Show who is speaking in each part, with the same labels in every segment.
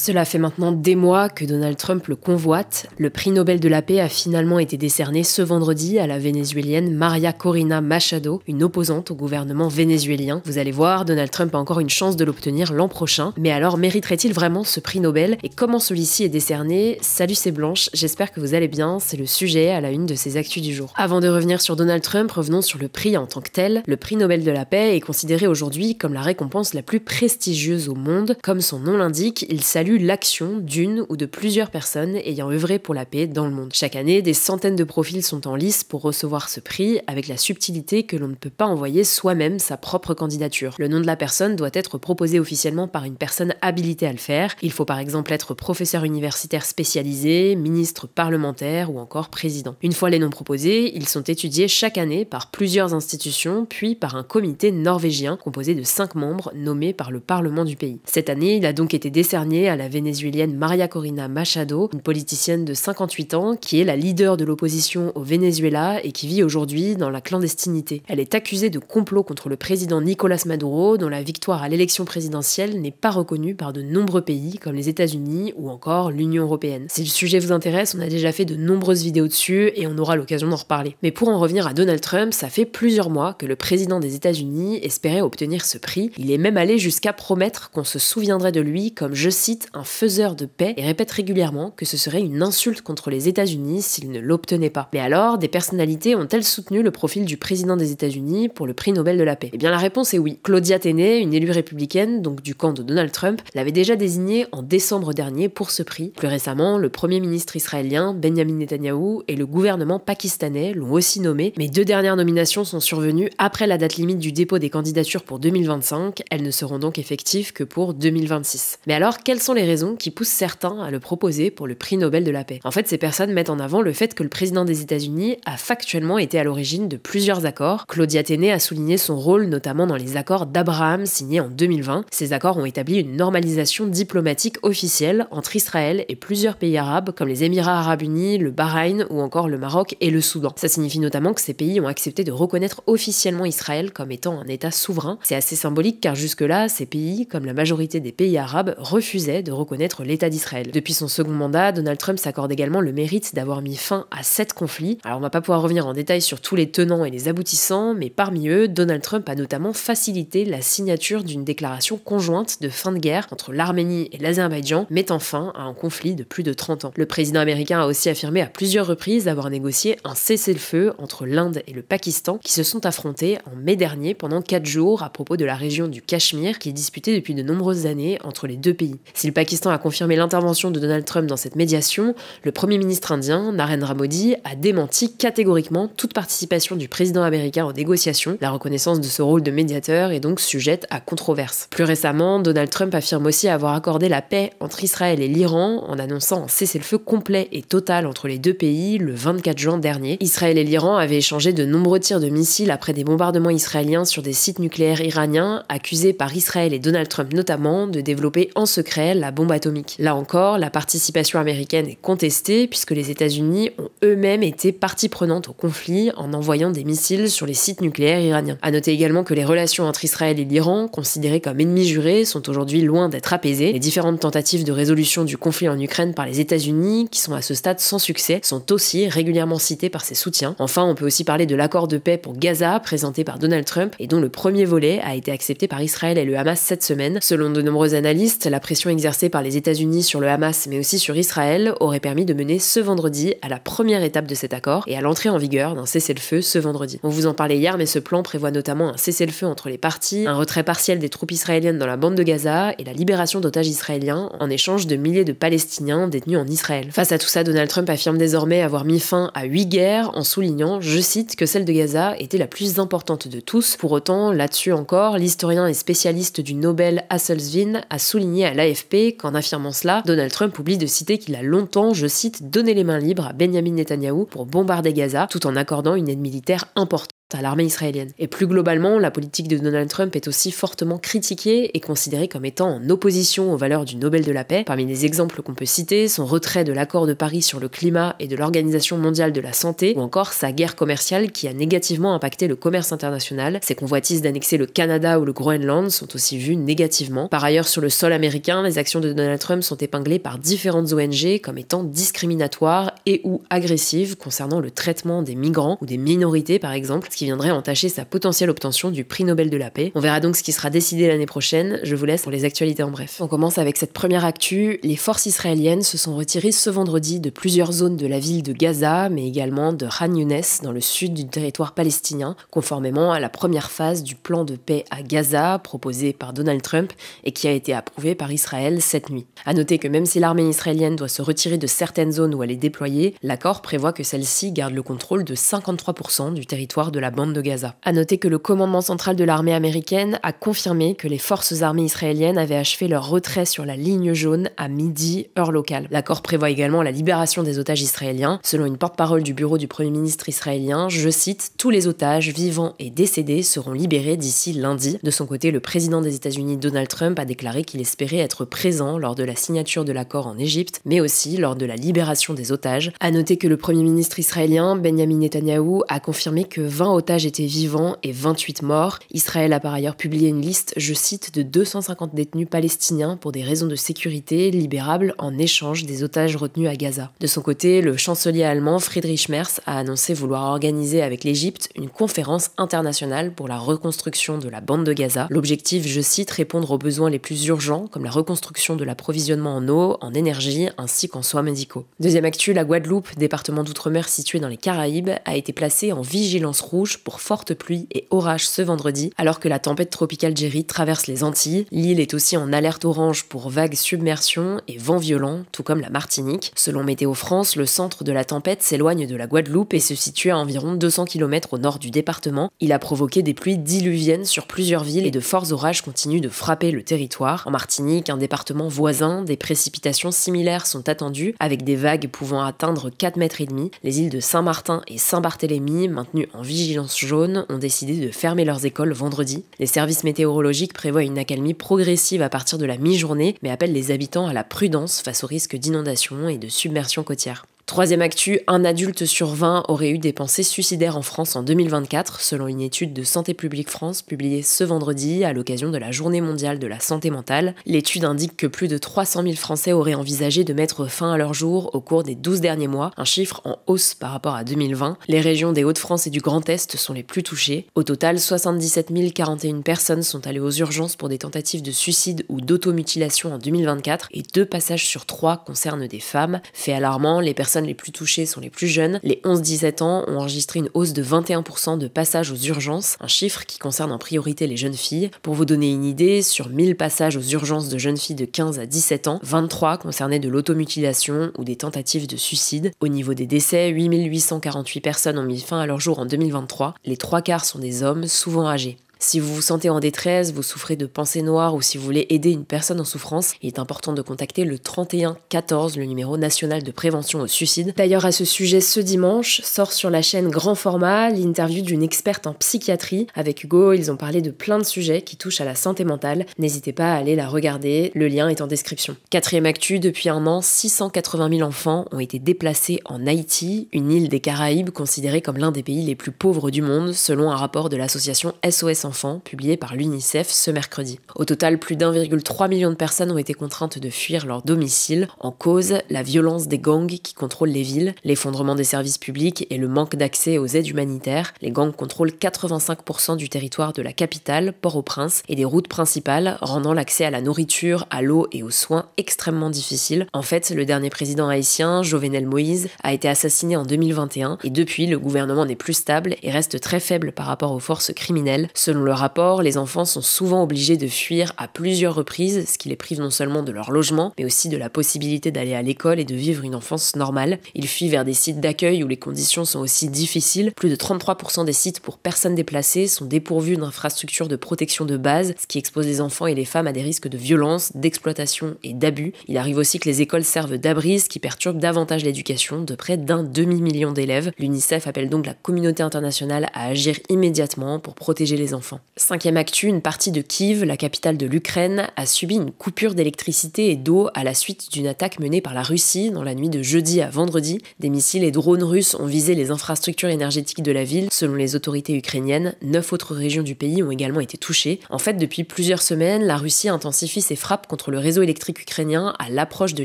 Speaker 1: Cela fait maintenant des mois que Donald Trump le convoite. Le prix Nobel de la paix a finalement été décerné ce vendredi à la vénézuélienne María Corina Machado, une opposante au gouvernement vénézuélien. Vous allez voir, Donald Trump a encore une chance de l'obtenir l'an prochain. Mais alors, mériterait-il vraiment ce prix Nobel? Et comment celui-ci est décerné? Salut, c'est Blanche, j'espère que vous allez bien. C'est le sujet à la une de ces actus du jour. Avant de revenir sur Donald Trump, revenons sur le prix en tant que tel. Le prix Nobel de la paix est considéré aujourd'hui comme la récompense la plus prestigieuse au monde. Comme son nom l'indique, il salue l'action d'une ou de plusieurs personnes ayant œuvré pour la paix dans le monde. Chaque année, des centaines de profils sont en lice pour recevoir ce prix, avec la subtilité que l'on ne peut pas envoyer soi-même sa propre candidature. Le nom de la personne doit être proposé officiellement par une personne habilitée à le faire. Il faut par exemple être professeur universitaire spécialisé, ministre parlementaire ou encore président. Une fois les noms proposés, ils sont étudiés chaque année par plusieurs institutions, puis par un comité norvégien composé de 5 membres nommés par le Parlement du pays. Cette année, il a donc été décerné à la vénézuélienne María Corina Machado, une politicienne de 58 ans qui est la leader de l'opposition au Venezuela et qui vit aujourd'hui dans la clandestinité. Elle est accusée de complot contre le président Nicolás Maduro, dont la victoire à l'élection présidentielle n'est pas reconnue par de nombreux pays comme les États-Unis ou encore l'Union européenne. Si le sujet vous intéresse, on a déjà fait de nombreuses vidéos dessus et on aura l'occasion d'en reparler. Mais pour en revenir à Donald Trump, ça fait plusieurs mois que le président des États-Unis espérait obtenir ce prix. Il est même allé jusqu'à promettre qu'on se souviendrait de lui comme, je cite, un faiseur de paix et répète régulièrement que ce serait une insulte contre les États-Unis s'il ne l'obtenait pas. Mais alors, des personnalités ont-elles soutenu le profil du président des États-Unis pour le prix Nobel de la paix? Eh bien la réponse est oui. Claudia Tenney, une élue républicaine, donc du camp de Donald Trump, l'avait déjà désigné en décembre dernier pour ce prix. Plus récemment, le premier ministre israélien, Benjamin Netanyahou, et le gouvernement pakistanais l'ont aussi nommé, mais 2 dernières nominations sont survenues après la date limite du dépôt des candidatures pour 2025, elles ne seront donc effectives que pour 2026. Mais alors, quelles sont les raisons qui poussent certains à le proposer pour le prix Nobel de la paix? En fait, ces personnes mettent en avant le fait que le président des États-Unis a factuellement été à l'origine de plusieurs accords. Claudia Tenney a souligné son rôle notamment dans les accords d'Abraham signés en 2020. Ces accords ont établi une normalisation diplomatique officielle entre Israël et plusieurs pays arabes comme les Émirats arabes unis, le Bahreïn ou encore le Maroc et le Soudan. Ça signifie notamment que ces pays ont accepté de reconnaître officiellement Israël comme étant un État souverain. C'est assez symbolique car jusque-là, ces pays, comme la majorité des pays arabes, refusaient de reconnaître l'État d'Israël. Depuis son second mandat, Donald Trump s'accorde également le mérite d'avoir mis fin à 7 conflits. Alors on va pas pouvoir revenir en détail sur tous les tenants et les aboutissants, mais parmi eux, Donald Trump a notamment facilité la signature d'une déclaration conjointe de fin de guerre entre l'Arménie et l'Azerbaïdjan, mettant fin à un conflit de plus de 30 ans. Le président américain a aussi affirmé à plusieurs reprises avoir négocié un cessez-le-feu entre l'Inde et le Pakistan qui se sont affrontés en mai dernier pendant 4 jours à propos de la région du Cachemire qui est disputée depuis de nombreuses années entre les deux pays. Si le Pakistan a confirmé l'intervention de Donald Trump dans cette médiation, le premier ministre indien, Narendra Modi, a démenti catégoriquement toute participation du président américain aux négociations. La reconnaissance de ce rôle de médiateur est donc sujette à controverse. Plus récemment, Donald Trump affirme aussi avoir accordé la paix entre Israël et l'Iran en annonçant un cessez-le-feu complet et total entre les deux pays le 24 juin dernier. Israël et l'Iran avaient échangé de nombreux tirs de missiles après des bombardements israéliens sur des sites nucléaires iraniens, accusés par Israël et Donald Trump notamment de développer en secret la bombe atomique. Là encore, la participation américaine est contestée puisque les États-Unis ont eux-mêmes été partie prenante au conflit en envoyant des missiles sur les sites nucléaires iraniens. À noter également que les relations entre Israël et l'Iran, considérées comme ennemis jurés, sont aujourd'hui loin d'être apaisées. Les différentes tentatives de résolution du conflit en Ukraine par les États-Unis, qui sont à ce stade sans succès, sont aussi régulièrement citées par ses soutiens. Enfin, on peut aussi parler de l'accord de paix pour Gaza présenté par Donald Trump et dont le premier volet a été accepté par Israël et le Hamas cette semaine. Selon de nombreux analystes, la pression exercée par les États-Unis sur le Hamas mais aussi sur Israël aurait permis de mener ce vendredi à la première étape de cet accord et à l'entrée en vigueur d'un cessez-le-feu ce vendredi. On vous en parlait hier, mais ce plan prévoit notamment un cessez-le-feu entre les parties, un retrait partiel des troupes israéliennes dans la bande de Gaza et la libération d'otages israéliens en échange de milliers de Palestiniens détenus en Israël. Face à tout ça, Donald Trump affirme désormais avoir mis fin à 8 guerres en soulignant, je cite, que celle de Gaza était la plus importante de tous. Pour autant, là-dessus encore, l'historien et spécialiste du Nobel Hassel Sveen a souligné à l'AFP qu'en affirmant cela, Donald Trump oublie de citer qu'il a longtemps, je cite, donné les mains libres à Benjamin Netanyahou pour bombarder Gaza tout en accordant une aide militaire importante. à l'armée israélienne. Et plus globalement, la politique de Donald Trump est aussi fortement critiquée et considérée comme étant en opposition aux valeurs du Nobel de la paix. Parmi les exemples qu'on peut citer, son retrait de l'accord de Paris sur le climat et de l'Organisation mondiale de la santé, ou encore sa guerre commerciale qui a négativement impacté le commerce international. Ses convoitises d'annexer le Canada ou le Groenland sont aussi vues négativement. Par ailleurs, sur le sol américain, les actions de Donald Trump sont épinglées par différentes ONG comme étant discriminatoires et ou agressives concernant le traitement des migrants ou des minorités par exemple, qui viendrait entacher sa potentielle obtention du prix Nobel de la paix. On verra donc ce qui sera décidé l'année prochaine. Je vous laisse pour les actualités en bref. On commence avec cette première actu. Les forces israéliennes se sont retirées ce vendredi de plusieurs zones de la ville de Gaza, mais également de Khan Younes, dans le sud du territoire palestinien, conformément à la première phase du plan de paix à Gaza proposé par Donald Trump et qui a été approuvé par Israël cette nuit. À noter que même si l'armée israélienne doit se retirer de certaines zones où elle est déployée, l'accord prévoit que celle-ci garde le contrôle de 53% du territoire de la bande de Gaza. À noter que le commandement central de l'armée américaine a confirmé que les forces armées israéliennes avaient achevé leur retrait sur la ligne jaune à midi, heure locale. L'accord prévoit également la libération des otages israéliens. Selon une porte-parole du bureau du Premier ministre israélien, je cite, « Tous les otages, vivants et décédés, seront libérés d'ici lundi ». De son côté, le président des États-Unis, Donald Trump, a déclaré qu'il espérait être présent lors de la signature de l'accord en Égypte, mais aussi lors de la libération des otages. À noter que le Premier ministre israélien, Benjamin Netanyahou, a confirmé que 20 otages étaient vivants et 28 morts. Israël a par ailleurs publié une liste, je cite, de 250 détenus palestiniens pour des raisons de sécurité libérables en échange des otages retenus à Gaza. De son côté, le chancelier allemand Friedrich Merz a annoncé vouloir organiser avec l'Égypte une conférence internationale pour la reconstruction de la bande de Gaza. L'objectif, je cite, répondre aux besoins les plus urgents comme la reconstruction de l'approvisionnement en eau, en énergie ainsi qu'en soins médicaux. Deuxième actu, la Guadeloupe, département d'outre-mer situé dans les Caraïbes, a été placée en vigilance rouge pour fortes pluies et orages ce vendredi, alors que la tempête tropicale Jerry traverse les Antilles. L'île est aussi en alerte orange pour vagues, submersion et vents violents, tout comme la Martinique. Selon Météo France, le centre de la tempête s'éloigne de la Guadeloupe et se situe à environ 200 km au nord du département. Il a provoqué des pluies diluviennes sur plusieurs villes et de forts orages continuent de frapper le territoire. En Martinique, un département voisin, des précipitations similaires sont attendues, avec des vagues pouvant atteindre 4,5 mètres. Les îles de Saint-Martin et Saint-Barthélemy, maintenues en vigilance jaune, ont décidé de fermer leurs écoles vendredi. Les services météorologiques prévoient une accalmie progressive à partir de la mi-journée, mais appellent les habitants à la prudence face au risque d'inondation et de submersion côtière. Troisième actu, un adulte sur 20 aurait eu des pensées suicidaires en France en 2024, selon une étude de Santé publique France publiée ce vendredi à l'occasion de la Journée mondiale de la santé mentale. L'étude indique que plus de 300 000 Français auraient envisagé de mettre fin à leur jour au cours des 12 derniers mois, un chiffre en hausse par rapport à 2020. Les régions des Hauts-de-France et du Grand Est sont les plus touchées. Au total, 77 041 personnes sont allées aux urgences pour des tentatives de suicide ou d'automutilation en 2024 et 2 passages sur 3 concernent des femmes. Fait alarmant, les personnes les plus touchées sont les plus jeunes. Les 11-17 ans ont enregistré une hausse de 21% de passages aux urgences, un chiffre qui concerne en priorité les jeunes filles. Pour vous donner une idée, sur 1000 passages aux urgences de jeunes filles de 15 à 17 ans, 23 concernaient de l'automutilation ou des tentatives de suicide. Au niveau des décès, 8848 personnes ont mis fin à leur jour en 2023. Les 3/4 sont des hommes, souvent âgés. Si vous vous sentez en détresse, vous souffrez de pensées noires ou si vous voulez aider une personne en souffrance, il est important de contacter le 31 14, le numéro national de prévention au suicide. D'ailleurs, à ce sujet, ce dimanche, sort sur la chaîne Grand Format l'interview d'une experte en psychiatrie. Avec Hugo, ils ont parlé de plein de sujets qui touchent à la santé mentale. N'hésitez pas à aller la regarder, le lien est en description. Quatrième actu, depuis un an, 680 000 enfants ont été déplacés en Haïti, une île des Caraïbes considérée comme l'un des pays les plus pauvres du monde, selon un rapport de l'association SOS Enfants, publié par l'UNICEF ce mercredi. Au total, plus d'1,3 million de personnes ont été contraintes de fuir leur domicile. En cause, la violence des gangs qui contrôlent les villes, l'effondrement des services publics et le manque d'accès aux aides humanitaires. Les gangs contrôlent 85% du territoire de la capitale, Port-au-Prince, et des routes principales, rendant l'accès à la nourriture, à l'eau et aux soins extrêmement difficile. En fait, le dernier président haïtien, Jovenel Moïse, a été assassiné en 2021 et depuis, le gouvernement n'est plus stable et reste très faible par rapport aux forces criminelles. Selon Selon le rapport, les enfants sont souvent obligés de fuir à plusieurs reprises, ce qui les prive non seulement de leur logement, mais aussi de la possibilité d'aller à l'école et de vivre une enfance normale. Ils fuient vers des sites d'accueil où les conditions sont aussi difficiles. Plus de 33% des sites pour personnes déplacées sont dépourvus d'infrastructures de protection de base, ce qui expose les enfants et les femmes à des risques de violence, d'exploitation et d'abus. Il arrive aussi que les écoles servent d'abris, ce qui perturbe davantage l'éducation de près d'un demi-million d'élèves. L'UNICEF appelle donc la communauté internationale à agir immédiatement pour protéger les enfants. Cinquième actu, une partie de Kiev, la capitale de l'Ukraine, a subi une coupure d'électricité et d'eau à la suite d'une attaque menée par la Russie dans la nuit de jeudi à vendredi. Des missiles et drones russes ont visé les infrastructures énergétiques de la ville. Selon les autorités ukrainiennes, 9 autres régions du pays ont également été touchées. En fait, depuis plusieurs semaines, la Russie intensifie ses frappes contre le réseau électrique ukrainien à l'approche de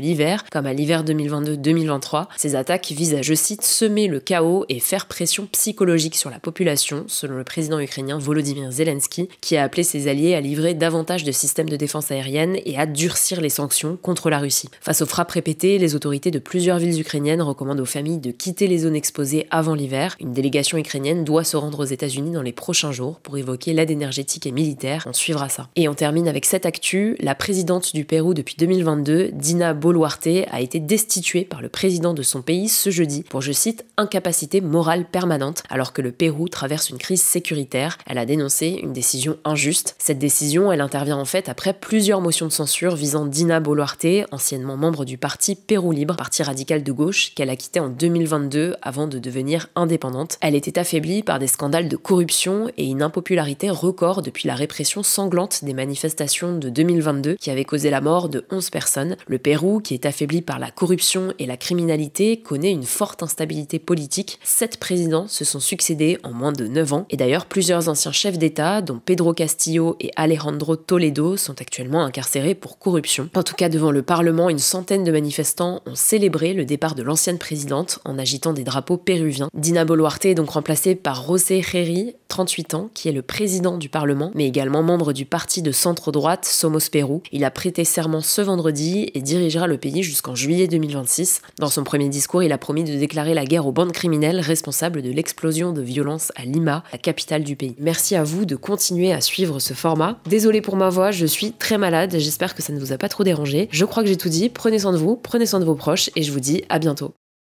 Speaker 1: l'hiver, comme à l'hiver 2022-2023. Ces attaques visent à, je cite, semer le chaos et faire pression psychologique sur la population, selon le président ukrainien Volodymyr Zelensky, qui a appelé ses alliés à livrer davantage de systèmes de défense aérienne et à durcir les sanctions contre la Russie. Face aux frappes répétées, les autorités de plusieurs villes ukrainiennes recommandent aux familles de quitter les zones exposées avant l'hiver. Une délégation ukrainienne doit se rendre aux États-Unis dans les prochains jours pour évoquer l'aide énergétique et militaire. On suivra ça. Et on termine avec cette actu. La présidente du Pérou depuis 2022, Dina Boluarte, a été destituée par le président de son pays ce jeudi pour, je cite, incapacité morale permanente, alors que le Pérou traverse une crise sécuritaire. Elle a dénoncé une décision injuste. Cette décision, elle intervient en fait après plusieurs motions de censure visant Dina Boluarte, anciennement membre du parti Pérou Libre, parti radical de gauche qu'elle a quitté en 2022 avant de devenir indépendante. Elle était affaiblie par des scandales de corruption et une impopularité record depuis la répression sanglante des manifestations de 2022 qui avait causé la mort de 11 personnes. Le Pérou, qui est affaibli par la corruption et la criminalité, connaît une forte instabilité politique. 7 présidents se sont succédés en moins de 9 ans et d'ailleurs plusieurs anciens chefs d'État, dont Pedro Castillo et Alejandro Toledo, sont actuellement incarcérés pour corruption. En tout cas, devant le Parlement, une centaine de manifestants ont célébré le départ de l'ancienne présidente en agitant des drapeaux péruviens. Dina Boluarte est donc remplacée par José Herri, 38 ans, qui est le président du Parlement, mais également membre du parti de centre-droite Somos Perú. Il a prêté serment ce vendredi et dirigera le pays jusqu'en juillet 2026. Dans son premier discours, il a promis de déclarer la guerre aux bandes criminelles responsables de l'explosion de violence à Lima, la capitale du pays. Merci à vous de continuer à suivre ce format. Désolée pour ma voix, je suis très malade, j'espère que ça ne vous a pas trop dérangé. Je crois que j'ai tout dit, prenez soin de vous, prenez soin de vos proches et je vous dis à bientôt.